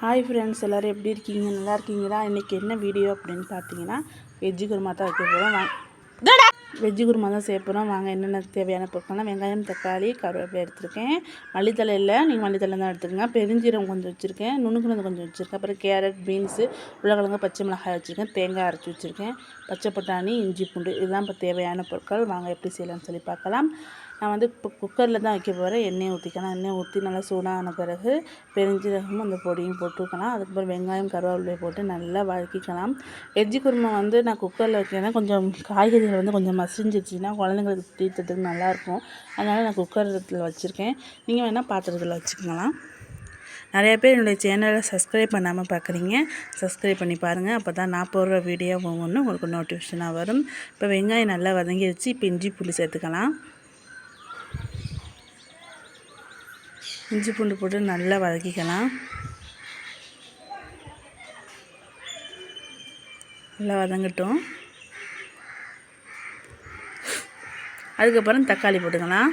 Hi friends, எல்லோரும் எப்படி இருக்கீங்க? நல்லா இருக்கீங்களா? இன்றைக்கி என்ன வீடியோ அப்படின்னு பார்த்தீங்கன்னா, வெஜ்ஜு குருமா தான் வைக்க போகிறோம். வெஜ்ஜு குருமா தான் செய்ய போகிறோம். வாங்க, என்னென்ன தேவையான பொருட்கள்லாம் வெங்காயம், தக்காளி, கருவேப்பிலை எடுத்துருக்கேன். மல்லித்தலை இல்லை, நீங்கள் மல்லித்தலை தான் எடுத்துக்கங்க. பெருஞ்சீரகம் கொஞ்சம் வச்சுருக்கேன், நுணுக்குனது கொஞ்சம் வச்சுருக்கேன். அப்புறம் கேரட், பீன்ஸு, உருளைக்கிழங்கு, பச்சை மிளகாய் வச்சுருக்கேன். தேங்காய் அரைச்சி வச்சுருக்கேன். பச்சை பட்டாணி, இஞ்சி பூண்டு, இதுதான் இப்போ தேவையான பொருட்கள். வாங்க எப்படி செய்யலாம்னு சொல்லி பார்க்கலாம். நான் வந்து இப்போ குக்கரில் தான் வைக்க போகிறேன். எண்ணெய் ஊற்றிக்கலாம். எண்ணெய் ஊற்றி நல்லா சூடான பிறகு பெருஞ்சீரகமும் அந்த பொடியும் போட்டுக்கலாம். அதுக்கப்புறம் வெங்காயம், கருவேப்பிலை போட்டு நல்லா வதக்கிக்கலாம். வெஜ்ஜு குருமா வந்து நான் குக்கரில் வைக்கிறேன்னா கொஞ்சம் காய்கறிகள் வந்து கொஞ்சம் மசிஞ்சிருச்சுன்னா குழந்தைங்களுக்கு தீர்த்தத்துக்கு நல்லாயிருக்கும். அதனால் நான் குக்கரில் வச்சுருக்கேன். நீங்கள் வேணால் பாத்திரத்தில் வச்சுக்கலாம். நிறையா பேர் என்னுடைய சேனலை சப்ஸ்கிரைப் பண்ணாமல் பார்க்குறீங்க. சப்ஸ்கிரைப் பண்ணி பாருங்கள். அப்போ தான் நான் போடுற வீடியோ ஒவ்வொன்றும் உங்களுக்கு நோட்டிஃபிகேஷனாக வரும். இப்போ வெங்காயம் நல்லா வதங்கிடுச்சு. இப்போ இஞ்சி பூண்டு சேர்த்துக்கலாம். இஞ்சி பூண்டு போட்டு நல்லா வதக்கிக்கலாம். நல்லா வதங்கட்டும். அதுக்கப்புறம் தக்காளி போட்டுக்கலாம்.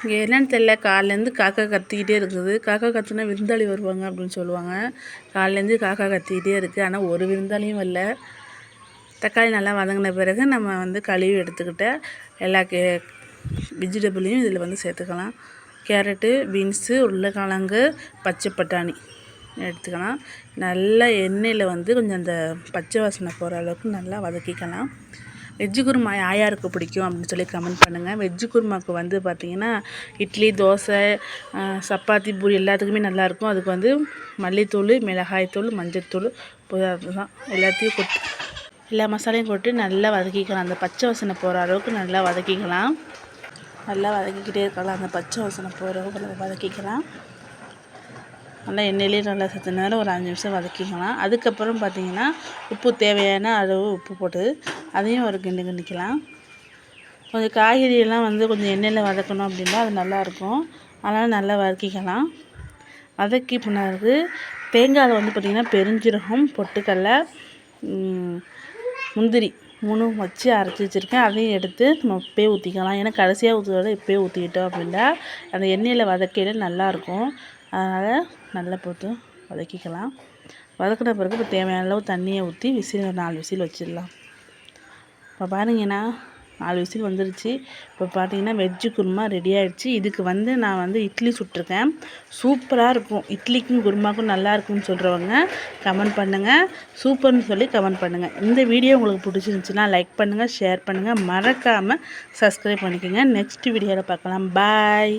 இங்கே என்னென்னு தெரியல, காலையிலேருந்து காக்கா கத்திக்கிட்டே இருக்குது. காக்கா கத்துனா விருந்தாளி வருவாங்க அப்படின்னு சொல்லுவாங்க. காலையிலேருந்து காக்கா கத்திக்கிட்டே இருக்குது. ஆனால் ஒரு விருந்தாளியும் வரல. தக்காளி நல்லா வதங்கின பிறகு நம்ம வந்து கழுவி எடுத்துக்கிட்ட எல்லா வெஜிடபிளையும் இதில் வந்து சேர்த்துக்கலாம். கேரட்டு, பீன்ஸு, உருளைக்கிழங்கு, பச்சை பட்டாணி எடுத்துக்கலாம். நல்லா எண்ணெயில் வந்து கொஞ்சம் அந்த பச்சை வாசனை போகிற அளவுக்கு நல்லா வதக்கிக்கலாம். வெஜ்ஜு குருமா யாருக்கு பிடிக்கும் அப்படின்னு சொல்லி கமெண்ட் பண்ணுங்கள். வெஜ்ஜு குருமாவுக்கு வந்து பார்த்திங்கன்னா இட்லி, தோசை, சப்பாத்தி, பூரி எல்லாத்துக்குமே நல்லாயிருக்கும். அதுக்கு வந்து மல்லித்தூள், மிளகாய்த்தூள், மஞ்சள்தூள், அதுதான் எல்லாத்தையும் கொட்டு எல்லா மசாலையும் போட்டு நல்லா வதக்கிக்கலாம். அந்த பச்சை வாசனை போகிற அளவுக்கு நல்லா வதக்கிக்கலாம். நல்லா வதக்கிக்கிட்டே இருக்கலாம். அந்த பச்சை வாசனை போகிற அளவுக்கு வதக்கிக்கலாம். நல்லா எண்ணெயிலே நல்லா சத்து நேரம் ஒரு 5 நிமிஷம் வதக்கிக்கலாம். அதுக்கப்புறம் பார்த்திங்கன்னா உப்பு தேவையான அளவு உப்பு போட்டு அதையும் ஒரு கிண்டிக்கலாம். கொஞ்சம் காய்கறியெல்லாம் வந்து கொஞ்சம் எண்ணெயில் வதக்கணும் அப்படின்னா அது நல்லாயிருக்கும். அதனால் நல்லா வதக்கிக்கலாம். வதக்கி பின்னாடி தேங்காயில் வந்து பார்த்திங்கன்னா பெருஞ்சீரகம், பொட்டுக்கடலை, முந்திரி 3 வச்சு அரைச்சி வச்சுருக்கேன். அதையும் எடுத்து நம்ம இப்போயே ஊற்றிக்கலாம். ஏன்னா கடைசியாக ஊற்றுறத இப்போயே ஊற்றிக்கிட்டோம் அப்படின்னா அந்த எண்ணெயில் வதக்கையில் நல்லாயிருக்கும். அதனால் நல்லா போட்டு வதக்கிக்கலாம். வதக்கின பிறகு இப்போ தேவையான அளவு தண்ணியை ஊற்றி விசில் 4 விசில் வச்சிடலாம். இப்போ பாருங்கன்னா 4 விசில் வந்துருச்சு. இப்போ பார்த்தீங்கன்னா வெஜ்ஜு குருமா ரெடி ஆகிடுச்சு. இதுக்கு வந்து நான் வந்து இட்லி சுட்டிருக்கேன். சூப்பராக இருக்கும். இட்லிக்கும் குருமாக்கும் நல்லா இருக்கும்னு சொல்கிறவங்க கமெண்ட் பண்ணுங்கள். சூப்பர்னு சொல்லி கமெண்ட் பண்ணுங்கள். இந்த வீடியோ உங்களுக்கு பிடிச்சிருந்துச்சுன்னா லைக் பண்ணுங்கள், ஷேர் பண்ணுங்கள், மறக்காமல் சப்ஸ்கிரைப் பண்ணிக்கோங்க. நெக்ஸ்ட் வீடியோவில் பார்க்கலாம். பாய்.